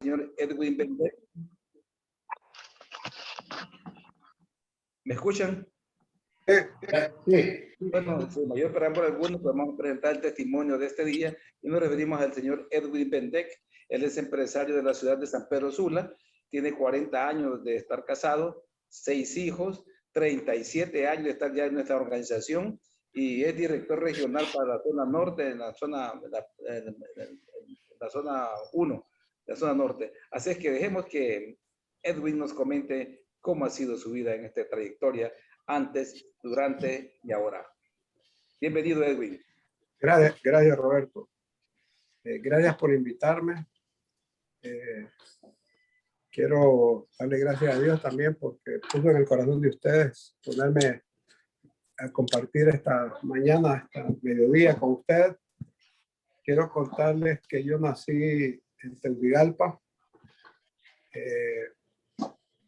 Señor Edwin Bender. ¿Me escuchan? Sí. Bueno, sin mayor preámbulo alguno, podemos presentar el testimonio de este día y nos referimos al señor Edwin Bendek. Él es empresario de la ciudad de San Pedro Sula, tiene 40 años de estar casado, 6 hijos, 37 años de estar ya en nuestra organización y es director regional para la zona norte, en la zona 1, la zona norte. Así es que dejemos que Edwin nos comente cómo ha sido su vida en esta trayectoria antes, durante y ahora. Bienvenido, Edwin. Gracias Roberto. Gracias por invitarme. Quiero darle gracias a Dios también porque puso en el corazón de ustedes ponerme a compartir esta mañana, esta mediodía con ustedes. Quiero contarles que yo nací en Tegucigalpa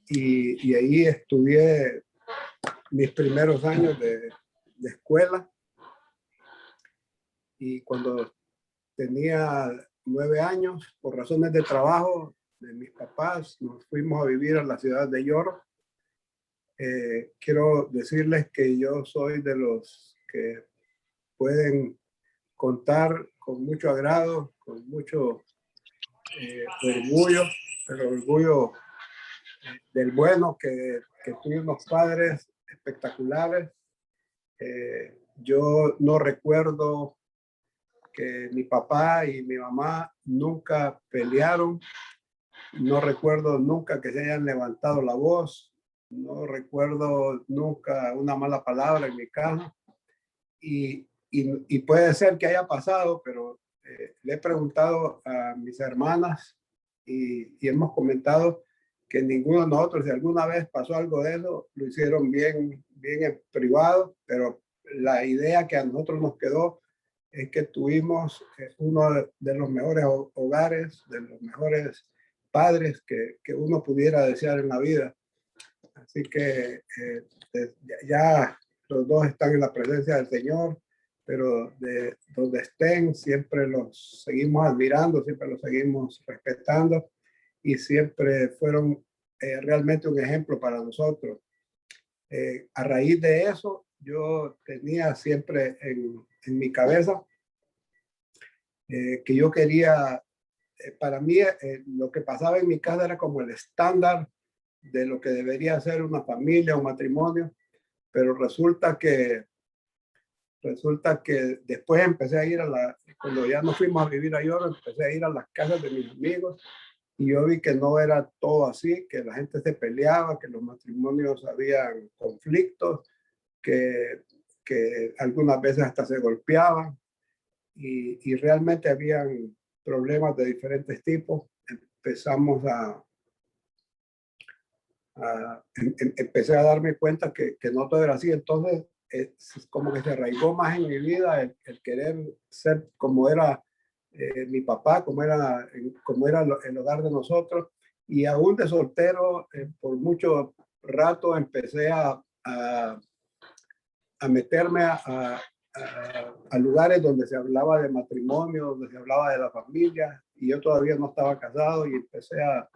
y ahí estudié mis primeros años de escuela. Y cuando tenía 9 años, por razones de trabajo de mis papás, nos fuimos a vivir a la ciudad de Yoro. Quiero decirles que yo soy de los que pueden contar con mucho agrado, con mucho orgullo, pero orgullo del bueno que tuve unos padres espectaculares. Yo no recuerdo que mi papá y mi mamá nunca pelearon. No recuerdo nunca que se hayan levantado la voz. No recuerdo nunca una mala palabra en mi casa. Y puede ser que haya pasado, pero le he preguntado a mis hermanas y hemos comentado que ninguno de nosotros, si alguna vez pasó algo de eso, lo hicieron bien en privado, pero la idea que a nosotros nos quedó es que tuvimos uno de los mejores hogares, de los mejores padres que uno pudiera desear en la vida. Así que ya los dos están en la presencia del Señor, pero de donde estén siempre los seguimos admirando, siempre los seguimos respetando y siempre fueron realmente un ejemplo para nosotros. A raíz de eso, yo tenía siempre en mi cabeza que yo quería, para mí lo que pasaba en mi casa era como el estándar de lo que debería ser una familia, un matrimonio, pero resulta que después empecé a ir cuando ya nos fuimos a vivir a Yoro, empecé a ir a las casas de mis amigos y yo vi que no era todo así, que la gente se peleaba, que los matrimonios habían conflictos, que algunas veces hasta se golpeaban y realmente habían problemas de diferentes tipos. Empecé a darme cuenta que no todo era así. Entonces, es como que se arraigó más en mi vida el querer ser como era mi papá, como era el hogar de nosotros. Y aún de soltero, por mucho rato empecé a meterme a lugares donde se hablaba de matrimonio, donde se hablaba de la familia, y yo todavía no estaba casado y empecé a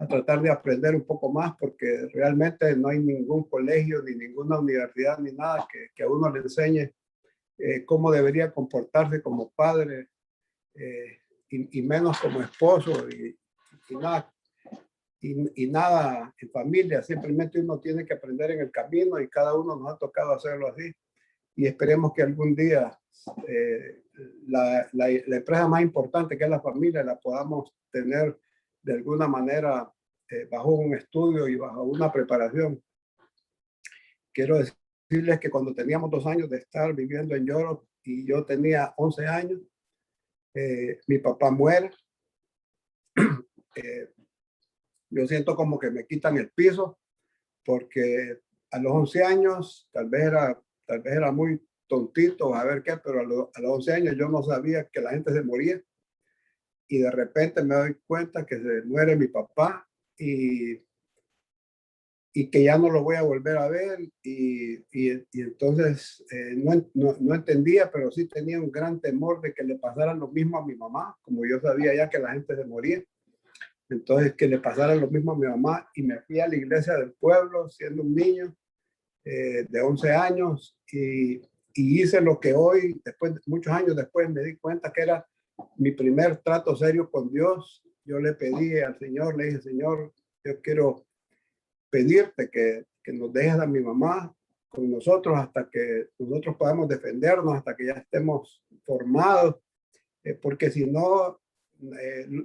tratar de aprender un poco más porque realmente no hay ningún colegio, ni ninguna universidad, ni nada que a uno le enseñe cómo debería comportarse como padre y menos como esposo y nada. Y nada en familia, simplemente uno tiene que aprender en el camino y cada uno nos ha tocado hacerlo así. Y esperemos que algún día la empresa más importante que es la familia la podamos tener de alguna manera bajo un estudio y bajo una preparación. Quiero decirles que cuando teníamos 2 años de estar viviendo en Yoro y yo tenía 11 años, mi papá muere. Yo siento como que me quitan el piso porque a los 11 años tal vez era muy tontito, a ver qué, pero a los 11 años yo no sabía que la gente se moría y de repente me doy cuenta que se muere mi papá y que ya no lo voy a volver a ver y entonces no entendía, pero sí tenía un gran temor de que le pasara lo mismo a mi mamá, como yo sabía ya que la gente se moría. Entonces, que le pasara lo mismo a mi mamá, y me fui a la iglesia del pueblo siendo un niño de 11 años y hice lo que hoy, después, muchos años después, me di cuenta que era mi primer trato serio con Dios. Yo le pedí al Señor, le dije, Señor, yo quiero pedirte que nos dejes a mi mamá con nosotros hasta que nosotros podamos defendernos, hasta que ya estemos formados, porque si no,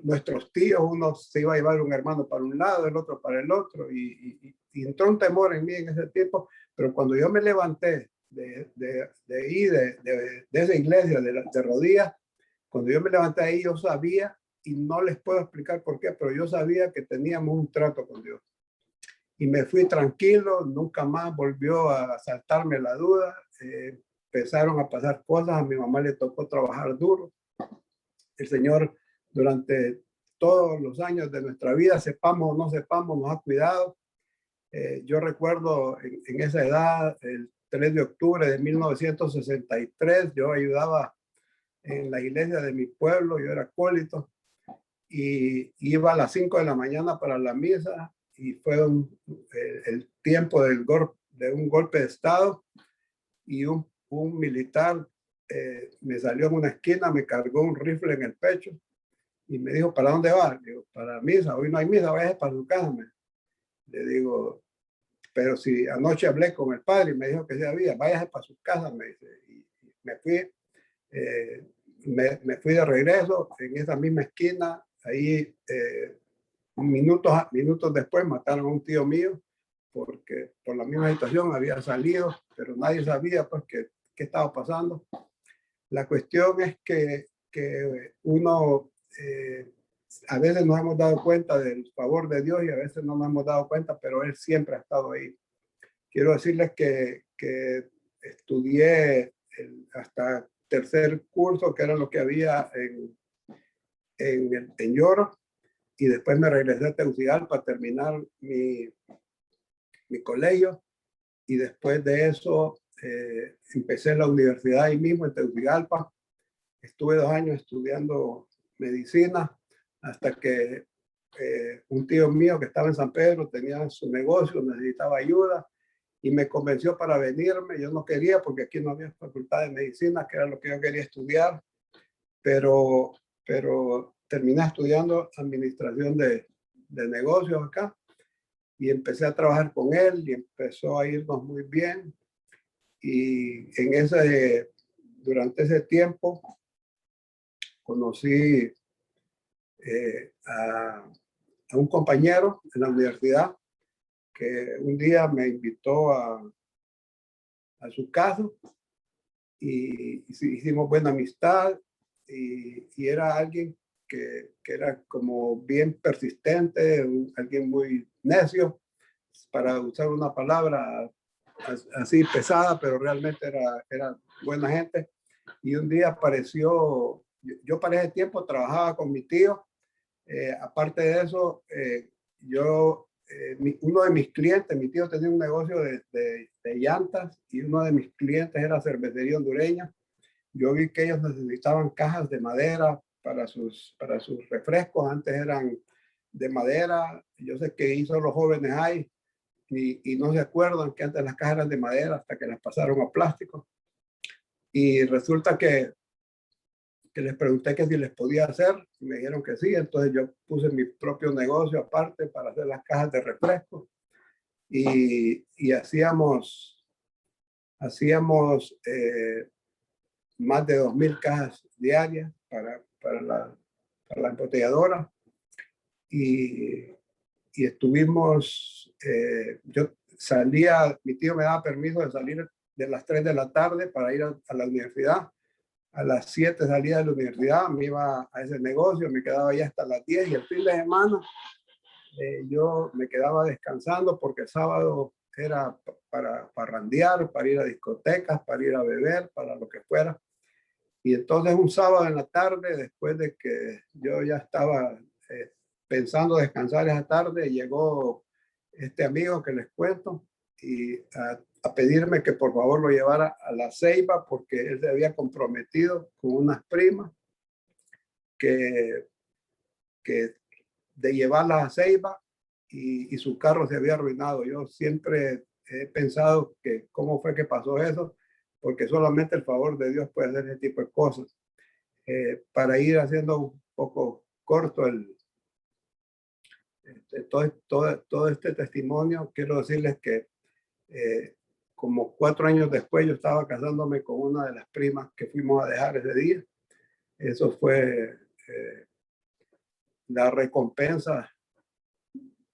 nuestros tíos, uno se iba a llevar un hermano para un lado, el otro para el otro, y entró un temor en mí en ese tiempo. Pero cuando yo me levanté de esa iglesia, de rodillas, cuando yo me levanté ahí, yo sabía, y no les puedo explicar por qué, pero yo sabía que teníamos un trato con Dios. Y me fui tranquilo, nunca más volvió a saltarme la duda. Empezaron a pasar cosas, a mi mamá le tocó trabajar duro. El Señor, durante todos los años de nuestra vida, sepamos o no sepamos, nos ha cuidado. Yo recuerdo en esa edad, el 3 de octubre de 1963, yo ayudaba en la iglesia de mi pueblo, yo era acólito, y iba a las 5 de la mañana para la misa, y fue el tiempo de un golpe de Estado, y un militar me salió en una esquina, me cargó un rifle en el pecho y me dijo, ¿para dónde vas? Digo, para misa, hoy no hay misa, vaya para su casa. Le digo, pero si anoche hablé con el padre y me dijo que sí había, váyase para su casa, me dice. Y me fui, me fui de regreso en esa misma esquina. Ahí, minutos después, mataron a un tío mío, porque por la misma situación había salido, pero nadie sabía pues qué estaba pasando. La cuestión es que uno a veces nos hemos dado cuenta del favor de Dios y a veces no nos hemos dado cuenta, pero Él siempre ha estado ahí. Quiero decirles que estudié hasta tercer curso, que era lo que había en Lloro, y después me regresé a Tegucigalpa para terminar mi colegio, y después de eso empecé la universidad ahí mismo en Tegucigalpa. Estuve 2 años estudiando medicina hasta que un tío mío que estaba en San Pedro tenía su negocio, necesitaba ayuda y me convenció para venirme. Yo no quería porque aquí no había facultad de medicina, que era lo que yo quería estudiar, pero terminé estudiando administración de negocios acá y empecé a trabajar con él y empezó a irnos muy bien. Y durante ese tiempo conocí a un compañero en la universidad que un día me invitó a su casa y hicimos buena amistad, y era alguien que era como bien persistente, alguien muy necio, para usar una palabra así pesada, pero realmente era buena gente. Y un día apareció, yo para ese tiempo trabajaba con mi tío. Aparte de eso, uno de mis clientes, mi tío tenía un negocio de llantas, y uno de mis clientes era Cervecería Hondureña. Yo vi que ellos necesitaban cajas de madera para sus refrescos. Antes eran de madera. Yo sé que hizo los jóvenes ahí y no se acuerdan que antes las cajas eran de madera hasta que las pasaron a plástico. Y resulta que les pregunté que si les podía hacer, y me dijeron que sí. Entonces yo puse mi propio negocio aparte para hacer las cajas de refresco, y hacíamos más de 2,000 cajas diarias para la embotelladora, y estuvimos, yo salía, mi tío me daba permiso de salir de las 3 de la tarde para ir a la universidad. A las 7 salía de la universidad, me iba a ese negocio, me quedaba ahí hasta las 10, y el fin de semana yo me quedaba descansando porque el sábado era para parrandear, para ir a discotecas, para ir a beber, para lo que fuera. Y entonces un sábado en la tarde, después de que yo ya estaba pensando descansar esa tarde, llegó este amigo que les cuento y a pedirme que por favor lo llevara a La Ceiba, porque él se había comprometido con unas primas que de llevarlas a Ceiba y su carro se había arruinado. Yo siempre he pensado que cómo fue que pasó eso, porque solamente el favor de Dios puede hacer ese tipo de cosas. Para ir haciendo un poco corto todo este testimonio, quiero decirles que como 4 años después yo estaba casándome con una de las primas que fuimos a dejar ese día. Eso fue la recompensa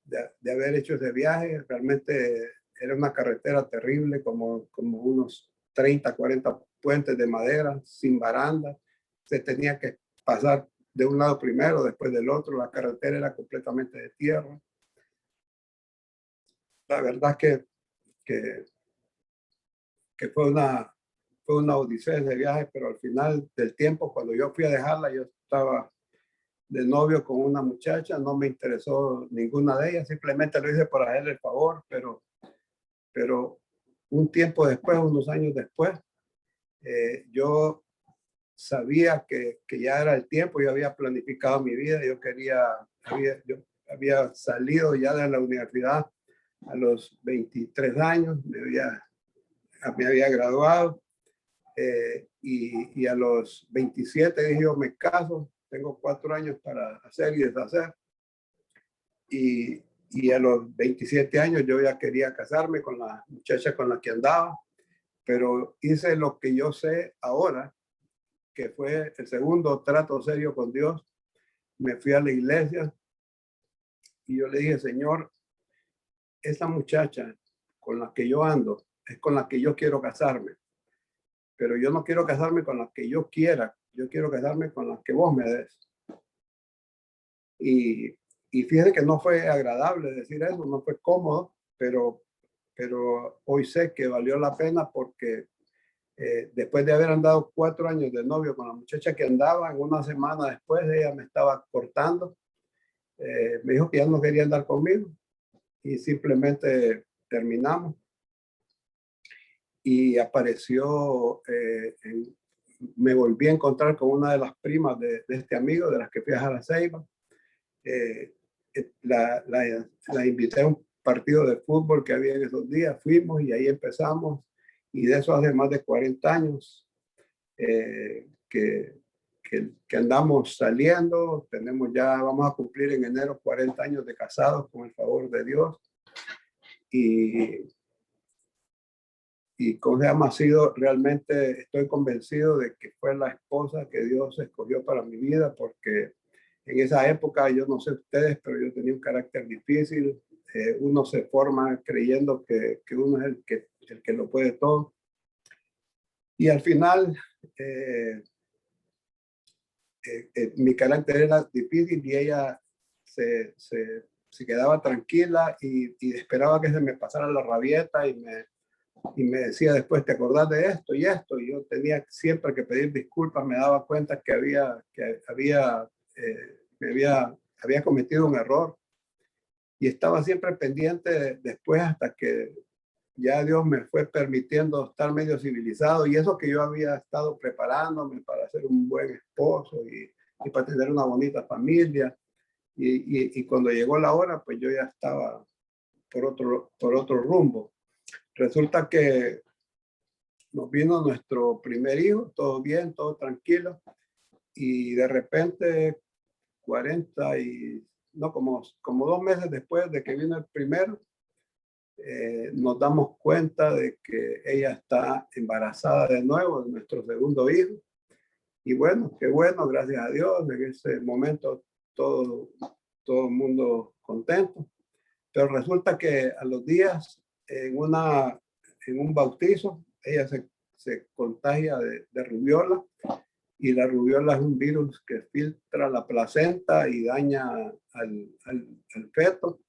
de haber hecho ese viaje. Realmente era una carretera terrible, como unos 30, 40 puentes de madera, sin baranda. Se tenía que pasar de un lado primero, después del otro. La carretera era completamente de tierra. La verdad que fue una odisea ese viaje, pero al final del tiempo, cuando yo fui a dejarla, yo estaba de novio con una muchacha, no me interesó ninguna de ellas, simplemente lo hice para hacerle el favor, pero un tiempo después, unos años después, yo sabía que ya era el tiempo, yo había planificado mi vida, yo había salido ya de la universidad a los 23 años, me había graduado, y a los 27 dije yo me caso, tengo 4 años para hacer y deshacer, y a los 27 años yo ya quería casarme con la muchacha con la que andaba, pero hice lo que yo sé ahora, que fue el segundo trato serio con Dios. Me fui a la iglesia y yo le dije, Señor, esta muchacha con la que yo ando es con la que yo quiero casarme, pero yo no quiero casarme con la que yo quiera, yo quiero casarme con la que vos me des. Y fíjate que no fue agradable decir eso, no fue cómodo, pero hoy sé que valió la pena porque después de haber andado 4 años de novio con la muchacha que andaba, en una semana después ella me estaba cortando, me dijo que ya no quería andar conmigo y simplemente terminamos. Y apareció, me volví a encontrar con una de las primas de este amigo, de las que fui a la Ceiba. La invité a un partido de fútbol que había en esos días, fuimos y ahí empezamos, y de eso hace más de 40 años que andamos saliendo. Vamos a cumplir en enero 40 años de casados con el favor de Dios, y ¿cómo se llama? Realmente estoy convencido de que fue la esposa que Dios escogió para mi vida, porque en esa época, yo no sé ustedes, pero yo tenía un carácter difícil. Uno se forma creyendo que uno es el que lo puede todo. Y al final, mi carácter era difícil y ella se quedaba tranquila y esperaba que se me pasara la rabieta y me decía después, ¿te acordás de esto y esto? Y yo tenía siempre que pedir disculpas. Me daba cuenta que había cometido un error y estaba siempre pendiente después, hasta que ya Dios me fue permitiendo estar medio civilizado, y eso que yo había estado preparándome para ser un buen esposo y para tener una bonita familia, y cuando llegó la hora, pues yo ya estaba por otro rumbo. Resulta que nos vino nuestro primer hijo, todo bien, todo tranquilo, y de repente 40 y no, como 2 meses después de que vino el primero, nos damos cuenta de que ella está embarazada de nuevo de nuestro segundo hijo. Y bueno, qué bueno, gracias a Dios, en ese momento todo el mundo contento. Pero resulta que a los días, en un bautizo, ella se contagia de rubiola, y la rubiola es un virus que filtra la placenta y daña al feto,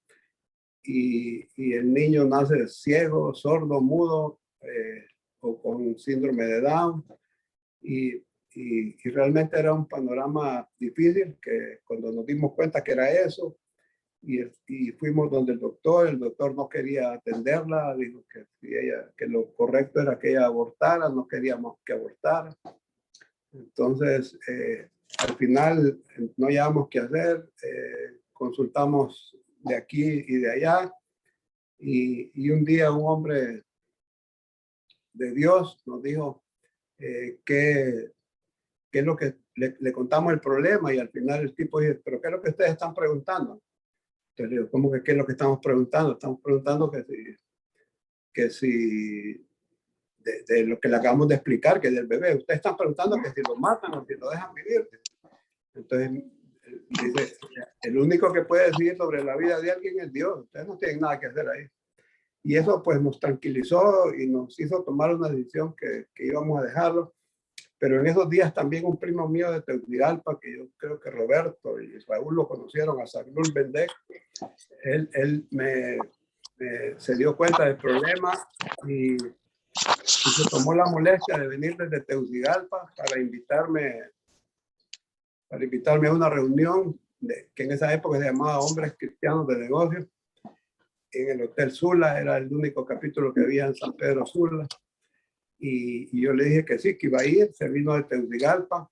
y el niño nace ciego, sordo, mudo, o con síndrome de Down, y realmente era un panorama difícil, que cuando nos dimos cuenta que era eso, y fuimos donde el doctor no quería atenderla, dijo que lo correcto era que ella abortara, no queríamos que abortara. Entonces, al final no hallábamos qué hacer. consultamos de aquí y de allá. Y un día un hombre de Dios nos dijo qué es lo que le contamos el problema, y al final el tipo dice, pero ¿qué es lo que ustedes están preguntando? Entonces le digo, ¿cómo que qué es lo que estamos preguntando? Estamos preguntando que si de lo que le acabamos de explicar, que del bebé. Ustedes están preguntando que si lo matan o si lo dejan vivir. Entonces dice, el único que puede decidir sobre la vida de alguien es Dios. Ustedes no tienen nada que hacer ahí. Y eso pues nos tranquilizó y nos hizo tomar una decisión que íbamos a dejarlo. Pero en esos días también un primo mío de Tegucigalpa, que yo creo que Roberto y Raúl lo conocieron, a Saglul Bendek, él se dio cuenta del problema y se tomó la molestia de venir desde Tegucigalpa para invitarme a una reunión que en esa época se llamaba Hombres Cristianos de Negocios, en el Hotel Sula. Era el único capítulo que había en San Pedro Sula. Y yo le dije que sí, que iba a ir. Se vino de Tegucigalpa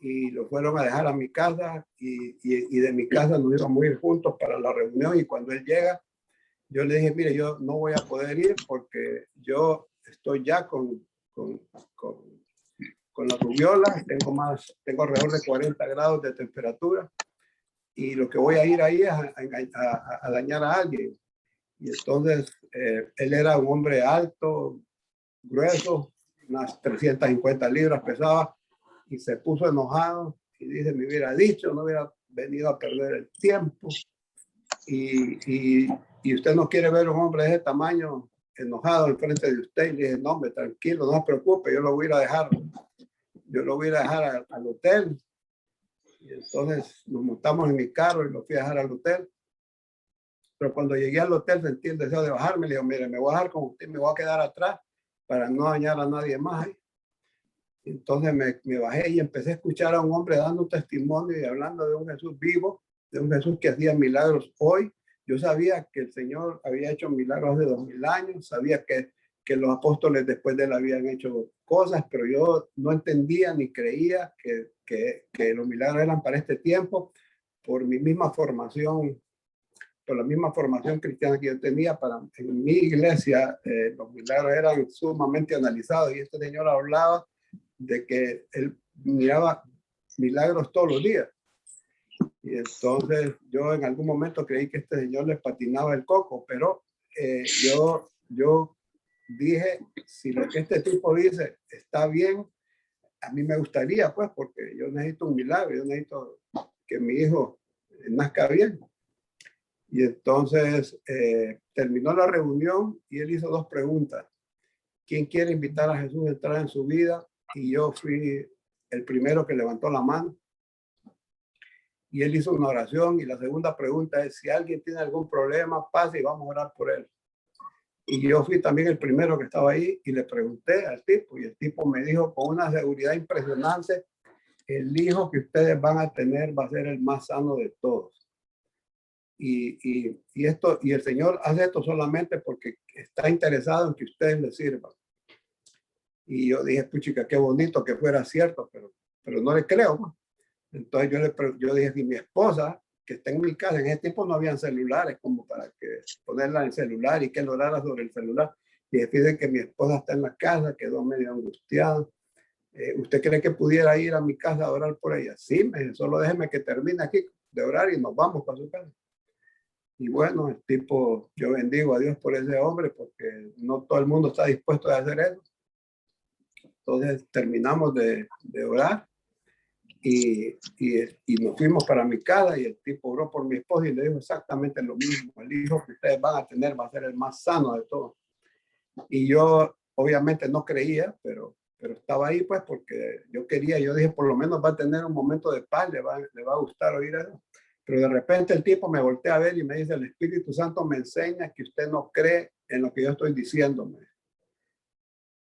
y lo fueron a dejar a mi casa, y de mi casa nos íbamos a ir juntos para la reunión. Y cuando él llega, yo le dije, mire, yo no voy a poder ir porque yo estoy ya con la rubiola, tengo alrededor de 40 grados de temperatura, y lo que voy a ir ahí es a dañar a alguien. Y entonces él era un hombre alto, grueso, unas 350 libras pesaba, y se puso enojado y dice, me hubiera dicho, no hubiera venido a perder el tiempo, y usted no quiere ver un hombre de ese tamaño enojado en frente de usted. Y le dije, no, hombre, tranquilo, no se preocupe, yo lo voy a ir a dejar. Yo lo voy a dejar al hotel. Y entonces nos montamos en mi carro y lo fui a dejar al hotel. Pero cuando llegué al hotel sentí el deseo de bajarme. Le digo, mire, me voy a dejar con usted, me voy a quedar atrás para no dañar a nadie más. Entonces me bajé y empecé a escuchar a un hombre dando un testimonio y hablando de un Jesús vivo, de un Jesús que hacía milagros hoy. Yo sabía que el Señor había hecho milagros hace 2000 años, sabía que los apóstoles después de él habían hecho cosas, pero yo no entendía ni creía que los milagros eran para este tiempo, por mi misma formación, por la misma formación cristiana que yo tenía. En mi iglesia los milagros eran sumamente analizados, y este señor hablaba de que él miraba milagros todos los días. Y entonces yo en algún momento creí que este señor les patinaba el coco, pero yo dije, si lo que este tipo dice está bien, a mí me gustaría, pues, porque yo necesito un milagro, yo necesito que mi hijo nazca bien. Y entonces terminó la reunión y él hizo dos preguntas. ¿Quién quiere invitar a Jesús a entrar en su vida? Y yo fui el primero que levantó la mano. Y él hizo una oración. Y la segunda pregunta es, si alguien tiene algún problema, pase y vamos a orar por él. Y yo fui también el primero que estaba ahí y le pregunté al tipo, y el tipo me dijo con una seguridad impresionante, el hijo que ustedes van a tener va a ser el más sano de todos. Y el Señor hace esto solamente porque está interesado en que ustedes le sirvan. Y yo dije, puchica, qué bonito que fuera cierto, pero no le creo. Entonces yo dije, si mi esposa, que está en mi casa, en ese tiempo no habían celulares como para que ponerla en celular y que él orara sobre el celular. Y decide que mi esposa está en la casa, quedó medio angustiada. ¿Usted cree que pudiera ir a mi casa a orar por ella? Sí, me dice, solo déjeme que termine aquí de orar y nos vamos para su casa. Y bueno, el tipo, yo bendigo a Dios por ese hombre, porque no todo el mundo está dispuesto a hacer eso. Entonces terminamos de orar y nos fuimos para mi casa, y el tipo oró por mi esposa y le dijo exactamente lo mismo. El hijo que ustedes van a tener va a ser el más sano de todos. Y yo obviamente no creía, pero estaba ahí pues porque yo dije, por lo menos va a tener un momento de paz, le va a gustar oír eso. Pero de repente el tipo me voltea a ver y me dice, el Espíritu Santo me enseña que usted no cree en lo que yo estoy diciéndome.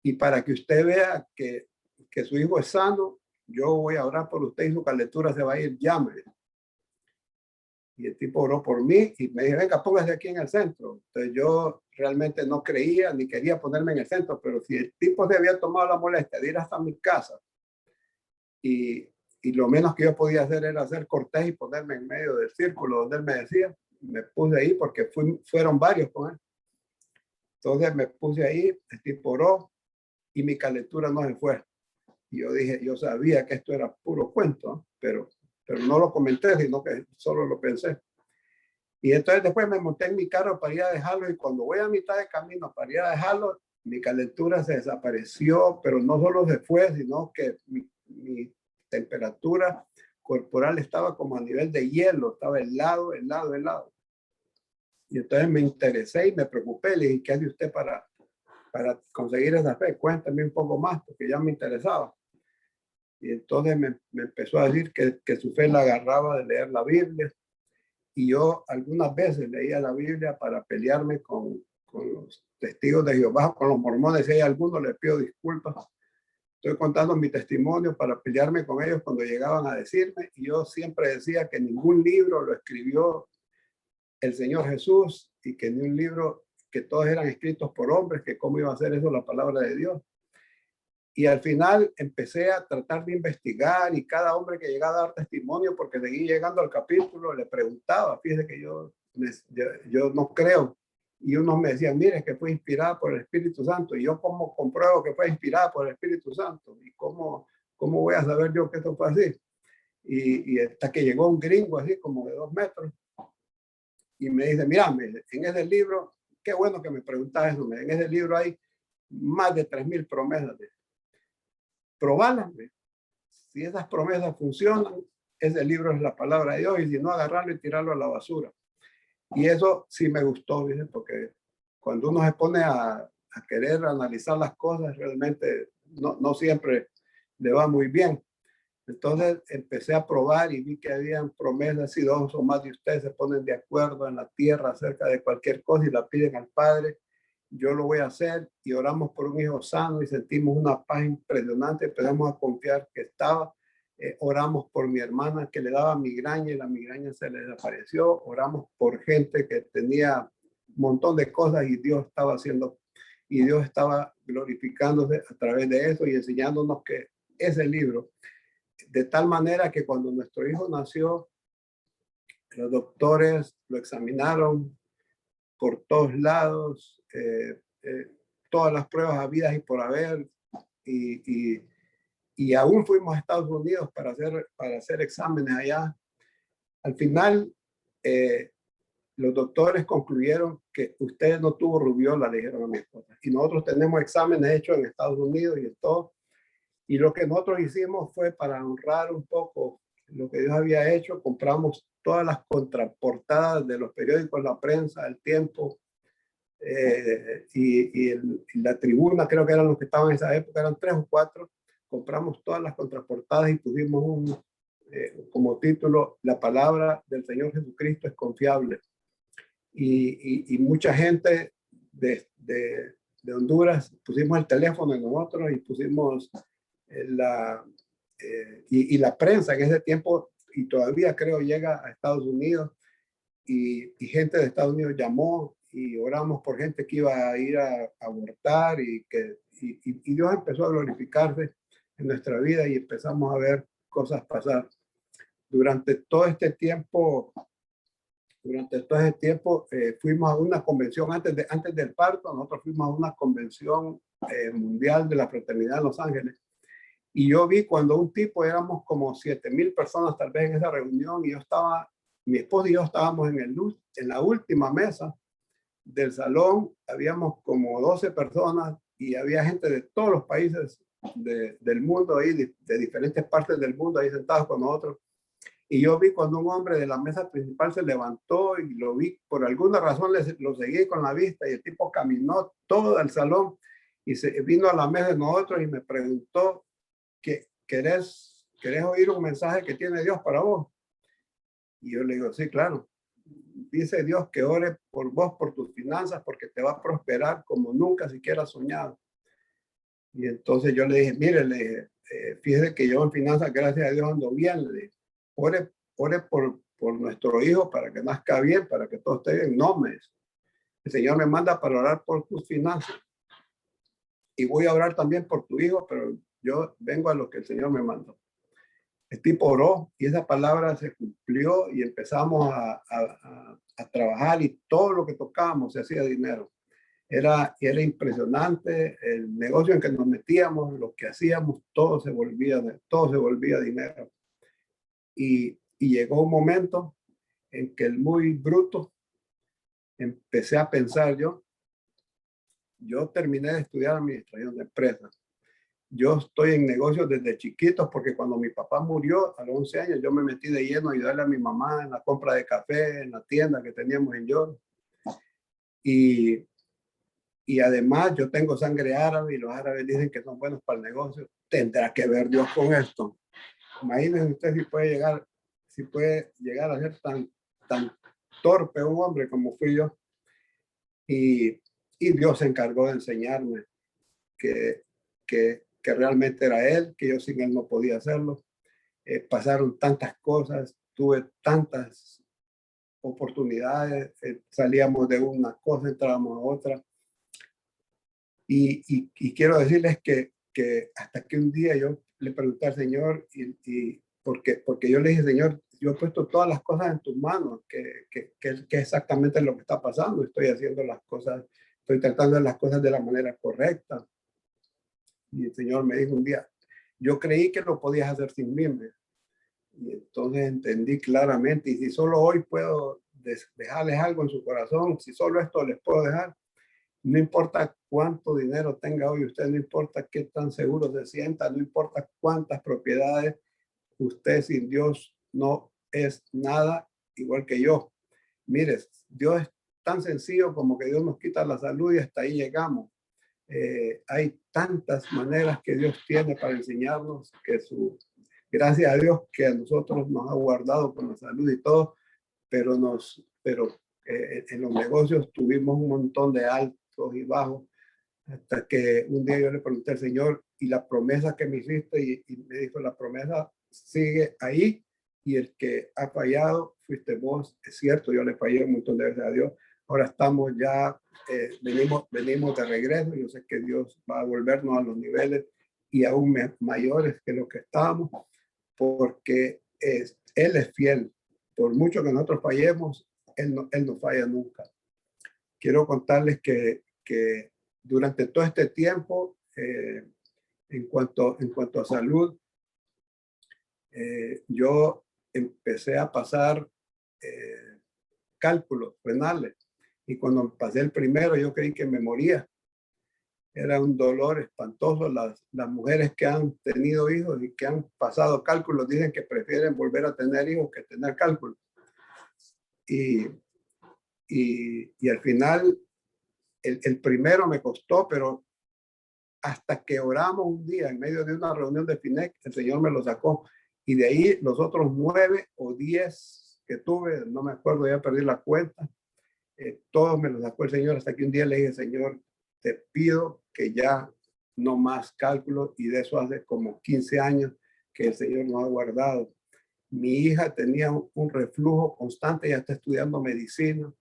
Y para que usted vea que su hijo es sano, yo voy a orar por usted y su calentura se va a ir, llame. Y el tipo oró por mí y me dijo, venga, póngase aquí en el centro. Entonces yo realmente no creía ni quería ponerme en el centro, pero si el tipo se había tomado la molestia de ir hasta mi casa y y lo menos que yo podía hacer era hacer cortés y ponerme en medio del círculo donde él me decía. Me puse ahí porque fueron varios con él. Entonces me puse ahí, el tipo oró y mi calentura no se fue. Y yo dije, yo sabía que esto era puro cuento, ¿no? pero no lo comenté, sino que solo lo pensé. Y entonces después me monté en mi carro para ir a dejarlo y cuando voy a mitad de camino para ir a dejarlo, mi calentura se desapareció, pero no solo se fue, sino que mi temperatura corporal estaba como a nivel de hielo, estaba helado. Y entonces me interesé y me preocupé, le dije, ¿qué hace usted para conseguir esa fe? Cuéntame un poco más, porque ya me interesaba. Y entonces me empezó a decir que su fe la agarraba de leer la Biblia. Y yo algunas veces leía la Biblia para pelearme con los testigos de Jehová, con los mormones. Si hay alguno, les pido disculpas. Estoy contando mi testimonio para pelearme con ellos cuando llegaban a decirme. Y yo siempre decía que ningún libro lo escribió el Señor Jesús y que ni un libro, que todos eran escritos por hombres, que cómo iba a ser eso la palabra de Dios. Y al final empecé a tratar de investigar y cada hombre que llegaba a dar testimonio, porque seguí llegando al capítulo, le preguntaba, fíjese que yo no creo. Y unos me decían, mire, que fue inspirada por el Espíritu Santo. Y yo, ¿cómo compruebo que fue inspirada por el Espíritu Santo? ¿Y cómo voy a saber yo que esto fue así? Y hasta que llegó un gringo así como de 2 metros y me dice, mira, en ese libro, qué bueno que me preguntas eso, en ese libro hay más de 3,000 promesas. Probarlas. Si esas promesas funcionan, ese libro es la palabra de Dios, y si no, agarrarlo y tirarlo a la basura. Y eso sí me gustó, ¿sí? Porque cuando uno se pone a querer analizar las cosas, realmente no siempre le va muy bien. Entonces empecé a probar y vi que habían promesas, si 2 o más de ustedes se ponen de acuerdo en la tierra acerca de cualquier cosa y la piden al Padre, yo lo voy a hacer. Y oramos por un hijo sano y sentimos una paz impresionante, empezamos a confiar que estaba. Oramos por mi hermana que le daba migraña y la migraña se le desapareció. Oramos por gente que tenía un montón de cosas y Dios estaba haciendo, y Dios estaba glorificándose a través de eso y enseñándonos que ese libro, de tal manera que cuando nuestro hijo nació, los doctores lo examinaron por todos lados, todas las pruebas habidas y por haber, y aún fuimos a Estados Unidos para hacer exámenes allá. Al final, los doctores concluyeron que usted no tuvo rubiola, le dijeron a mi esposa, y nosotros tenemos exámenes hechos en Estados Unidos y todo. Y lo que nosotros hicimos fue, para honrar un poco lo que Dios había hecho, compramos todas las contraportadas de los periódicos, la prensa, El Tiempo, y la Tribuna, creo que eran los que estaban en esa época, eran 3 o 4. Compramos todas las contraportadas y pusimos como título, La palabra del Señor Jesucristo es confiable. Y mucha gente de Honduras, pusimos el teléfono de nosotros y pusimos y la prensa en ese tiempo, y todavía creo llega a Estados Unidos, y gente de Estados Unidos llamó y oramos por gente que iba a ir a abortar, y Dios empezó a glorificarse en nuestra vida y empezamos a ver cosas pasar. Durante todo este tiempo fuimos a una convención antes del parto. Nosotros fuimos a una convención mundial de la fraternidad en Los Ángeles. Y yo vi cuando un tipo, éramos como 7,000 personas tal vez en esa reunión, y mi esposa y yo estábamos en la última mesa del salón. Habíamos como 12 personas y había gente de todos los países del mundo ahí, de diferentes partes del mundo ahí sentados con nosotros. Y yo vi cuando un hombre de la mesa principal se levantó, y lo vi, por alguna razón lo seguí con la vista, y el tipo caminó todo el salón y se vino a la mesa de nosotros y me preguntó, ¿querés oír un mensaje que tiene Dios para vos? Y yo le digo, sí, claro. Dice Dios que ore por vos, por tus finanzas, porque te va a prosperar como nunca siquiera soñado. Y entonces yo le dije, mire, fíjese que yo en finanzas, gracias a Dios, ando bien. Le dije, ore por nuestro hijo para que nazca bien, para que todo esté bien. No, el Señor me manda para orar por tus finanzas. Y voy a orar también por tu hijo, pero yo vengo a lo que el Señor me mandó. El tipo oró y esa palabra se cumplió y empezamos a trabajar y todo lo que tocábamos se hacía dinero. Era impresionante el negocio en que nos metíamos, lo que hacíamos, todo se volvía dinero. Y llegó un momento en que el muy bruto empecé a pensar yo terminé de estudiar administración de empresas. Yo estoy en negocios desde chiquitos porque cuando mi papá murió a los 11 años, yo me metí de lleno a ayudarle a mi mamá en la compra de café, en la tienda que teníamos en York. Y además yo tengo sangre árabe y los árabes dicen que son buenos para el negocio. Tendrá que ver Dios con esto. Imagínense usted si puede llegar a ser tan torpe un hombre como fui yo. Y Dios se encargó de enseñarme que realmente era Él, que yo sin Él no podía hacerlo. Pasaron tantas cosas, tuve tantas oportunidades, salíamos de una cosa, entrábamos a otra. Y quiero decirles que hasta que un día yo le pregunté al Señor, porque yo le dije, Señor, yo he puesto todas las cosas en tus manos, que exactamente lo que está pasando. Estoy haciendo las cosas, estoy tratando las cosas de la manera correcta. Y el Señor me dijo un día, yo creí que lo podías hacer sin mí. Y entonces entendí claramente, y si solo hoy puedo dejarles algo en su corazón, si solo esto les puedo dejar, no importa cuánto dinero tenga hoy usted, no importa qué tan seguro se sienta, no importa cuántas propiedades, usted sin Dios no es nada, igual que yo. Mire, Dios es tan sencillo como que Dios nos quita la salud y hasta ahí llegamos. Hay tantas maneras que Dios tiene para enseñarnos que gracias a Dios que a nosotros nos ha guardado con la salud y todo, pero en los negocios tuvimos un montón de altos y bajos, hasta que un día yo le pregunté al Señor, y la promesa que me hiciste, y me dijo, la promesa sigue ahí, y el que ha fallado fuiste vos. Es cierto, yo le fallé un montón de veces a Dios. Ahora estamos ya, venimos de regreso. Yo sé que Dios va a volvernos a los niveles y aún mayores que los que estábamos, porque Él es fiel. Por mucho que nosotros fallemos, Él no falla nunca. Quiero contarles que durante todo este tiempo, en cuanto a salud, yo empecé a pasar cálculos renales, y cuando pasé el primero yo creí que me moría. Era un dolor espantoso. Las mujeres que han tenido hijos y que han pasado cálculos dicen que prefieren volver a tener hijos que tener cálculos. Y al final el primero me costó, pero hasta que oramos un día en medio de una reunión de FINEC, el Señor me lo sacó. Y de ahí los otros 9 o 10 que tuve, no me acuerdo, ya perdí la cuenta, todos me los sacó el Señor, hasta que un día le dije, Señor, te pido que ya no más cálculos, y de eso hace como 15 años que el Señor nos ha guardado. Mi hija tenía un reflujo constante, ella está estudiando medicina,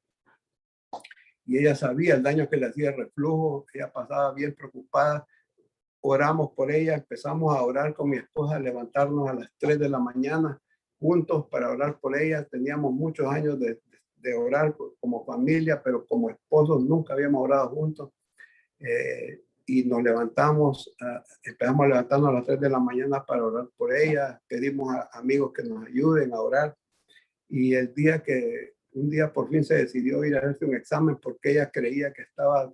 y ella sabía el daño que le hacía el reflujo, ella pasaba bien preocupada. Oramos por ella, empezamos a orar con mi esposa, a levantarnos a las 3 de la mañana juntos para orar por ella. Teníamos muchos años de orar como familia, pero como esposos nunca habíamos orado juntos. Y nos levantamos, empezamos a levantarnos a las 3 de la mañana para orar por ella. Pedimos a amigos que nos ayuden a orar. Y un día por fin se decidió ir a hacerse un examen porque ella creía que estaba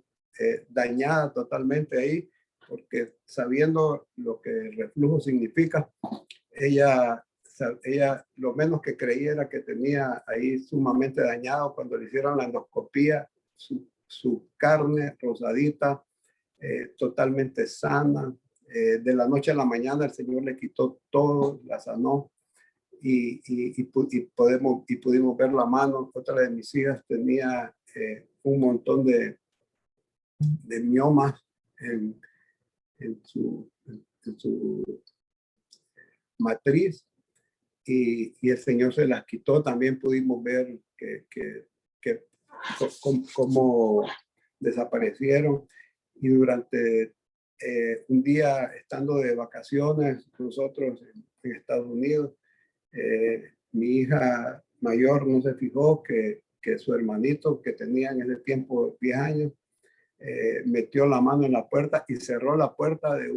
dañada totalmente ahí, porque sabiendo lo que el reflujo significa, ella lo menos que creía era que tenía ahí sumamente dañado. Cuando le hicieron la endoscopía, su carne rosadita, totalmente sana. De la noche a la mañana el Señor le quitó todo, la sanó. Y pudimos ver la mano. Otra de mis hijas tenía un montón de miomas en su matriz, y el Señor se las quitó. También pudimos ver cómo desaparecieron. Y durante un día, estando de vacaciones nosotros en Estados Unidos. Mi hija mayor no se fijó que su hermanito, que tenía en ese tiempo 10 años, metió la mano en la puerta y cerró la puerta de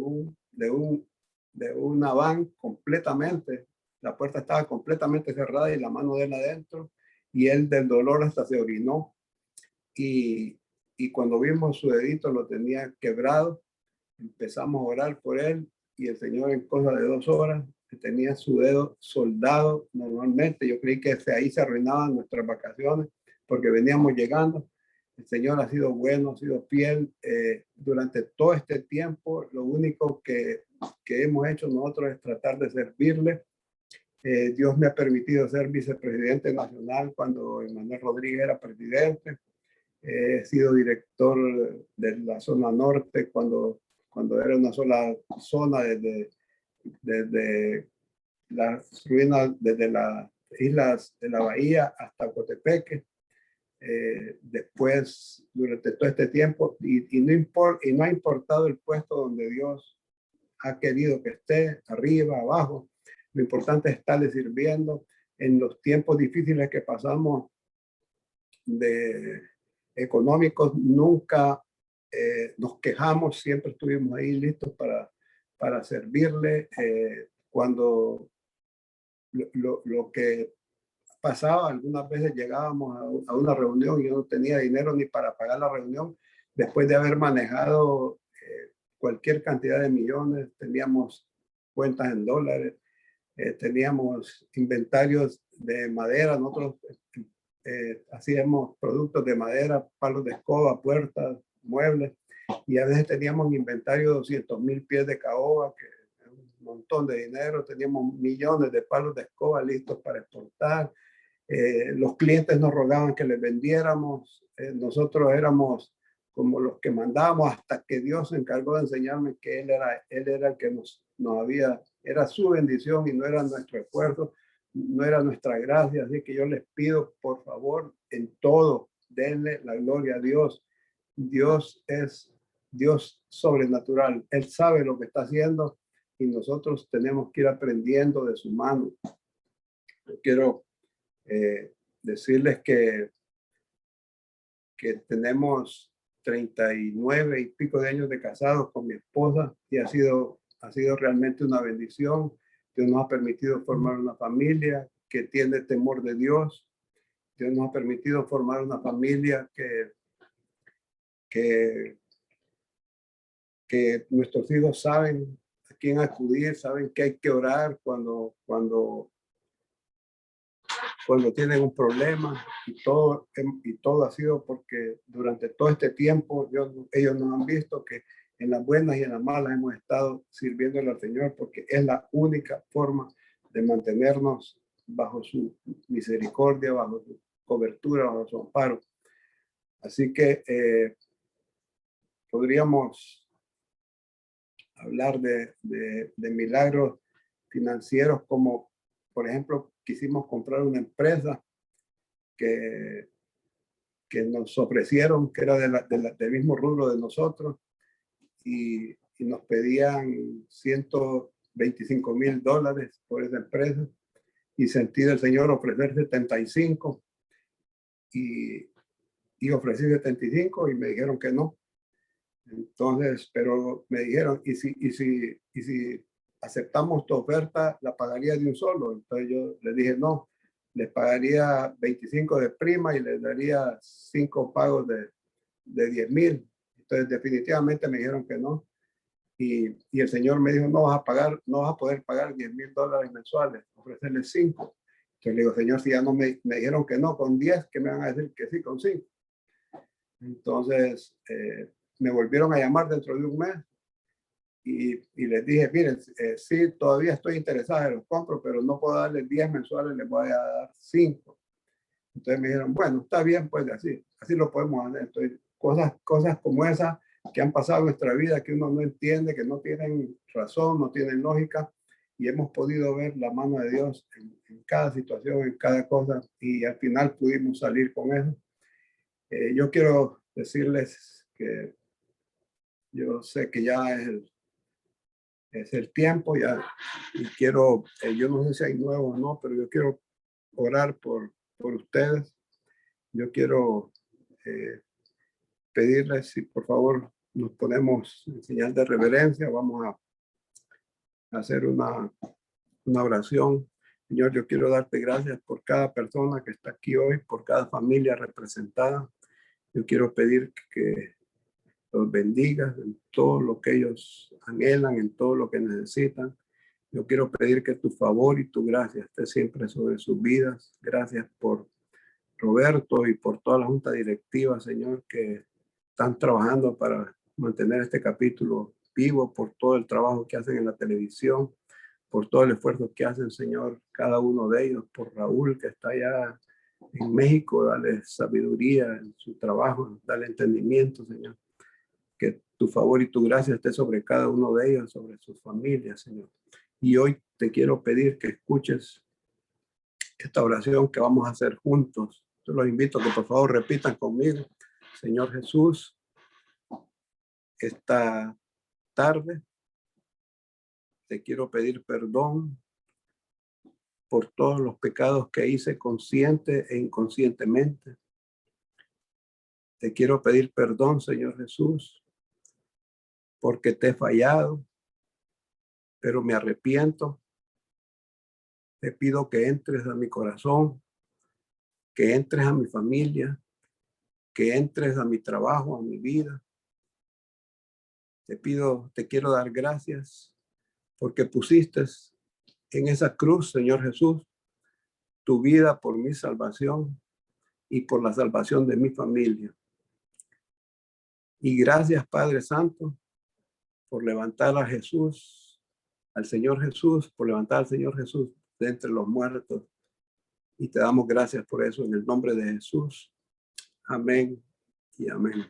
una van completamente. La puerta estaba completamente cerrada y la mano de él adentro, y él del dolor hasta se orinó. Y cuando vimos su dedito lo tenía quebrado, empezamos a orar por él y el Señor en cosa de 2 horas tenía su dedo soldado. Normalmente yo creí que ahí se arruinaban nuestras vacaciones porque veníamos llegando. El Señor ha sido bueno, ha sido fiel durante todo este tiempo. Lo único que hemos hecho nosotros es tratar de servirle. Dios me ha permitido ser vicepresidente nacional cuando Emanuel Rodríguez era presidente. He sido director de la zona norte cuando era una sola zona desde las ruinas, desde las islas de la bahía hasta Cotepeque. Después, durante todo este tiempo, y no ha importado el puesto donde Dios ha querido que esté, arriba, abajo. Lo importante es estarle sirviendo en los tiempos difíciles que pasamos económicos. Nunca nos quejamos, siempre estuvimos ahí listos para servirle. Cuando lo que pasaba, algunas veces llegábamos a una reunión y yo no tenía dinero ni para pagar la reunión, después de haber manejado cualquier cantidad de millones. Teníamos cuentas en dólares, teníamos inventarios de madera. Nosotros hacíamos productos de madera, palos de escoba, puertas, muebles, y a veces teníamos un inventario de 200,000 pies de caoba, que es un montón de dinero. Teníamos millones de palos de escoba listos para exportar. Los clientes nos rogaban que les vendiéramos. Nosotros éramos como los que mandábamos, hasta que Dios se encargó de enseñarme que Él era el que nos había, era su bendición y no era nuestro esfuerzo, no era nuestra gracia. Así que yo les pido, por favor, en todo, denle la gloria a Dios. Dios es Dios sobrenatural. Él sabe lo que está haciendo y nosotros tenemos que ir aprendiendo de su mano. Yo quiero decirles que tenemos 39 y pico de años de casados con mi esposa y ha sido realmente una bendición. Dios nos ha permitido formar una familia que tiene temor de Dios. Dios nos ha permitido formar una familia que nuestros hijos saben a quién acudir, saben que hay que orar cuando tienen un problema, y todo ha sido porque durante todo este tiempo ellos nos han visto que en las buenas y en las malas hemos estado sirviéndole al Señor, porque es la única forma de mantenernos bajo su misericordia, bajo su cobertura, bajo su amparo. Así que podríamos hablar de milagros financieros, como por ejemplo quisimos comprar una empresa que nos ofrecieron, que era del mismo rubro de nosotros, y nos pedían $125,000 por esa empresa, y sentí del Señor ofrecer 75, y ofrecí 75 y me dijeron que no. Entonces, pero me dijeron, y si aceptamos tu oferta, la pagaría de un solo. Entonces yo les dije, no, les pagaría 25 de prima y les daría 5 pagos de 10,000. Entonces definitivamente me dijeron que no. Y el Señor me dijo, no vas a poder pagar $10,000 mensuales, ofrecerles 5. Entonces le digo, Señor, si ya no me dijeron que no con 10, ¿qué me van a decir que sí con 5? Entonces me volvieron a llamar dentro de un mes y les dije, miren, sí, todavía estoy interesada en los compro, pero no puedo darles 10 mensuales, les voy a dar 5. Entonces me dijeron, bueno, está bien, pues así lo podemos hacer. Entonces, cosas como esas que han pasado en nuestra vida, que uno no entiende, que no tienen razón, no tienen lógica, y hemos podido ver la mano de Dios en cada situación, en cada cosa, y al final pudimos salir con eso. Yo quiero decirles que yo sé que ya es es el tiempo ya. Y quiero, yo no sé si hay nuevos o no, pero yo quiero orar por ustedes. Yo quiero pedirles si por favor nos ponemos en señal de reverencia. Vamos a hacer una oración. Señor, yo quiero darte gracias por cada persona que está aquí hoy, por cada familia representada. Yo quiero pedir que los bendigas en todo lo que ellos anhelan, en todo lo que necesitan. Yo quiero pedir que tu favor y tu gracia esté siempre sobre sus vidas. Gracias por Roberto y por toda la junta directiva, Señor, que están trabajando para mantener este capítulo vivo, por todo el trabajo que hacen en la televisión, por todo el esfuerzo que hacen, Señor, cada uno de ellos, por Raúl, que está allá en México. Dale sabiduría en su trabajo, dale entendimiento, Señor. Que tu favor y tu gracia esté sobre cada uno de ellos, sobre sus familias, Señor. Y hoy te quiero pedir que escuches esta oración que vamos a hacer juntos. Yo los invito a que por favor repitan conmigo. Señor Jesús, esta tarde te quiero pedir perdón por todos los pecados que hice consciente e inconscientemente. Te quiero pedir perdón, Señor Jesús, porque te he fallado, pero me arrepiento. Te pido que entres a mi corazón, que entres a mi familia, que entres a mi trabajo, a mi vida. Te quiero dar gracias porque pusiste en esa cruz, Señor Jesús, tu vida por mi salvación y por la salvación de mi familia. Y gracias, Padre Santo, por levantar a Jesús, al Señor Jesús, por levantar al Señor Jesús de entre los muertos. Y te damos gracias por eso en el nombre de Jesús. Amén y amén.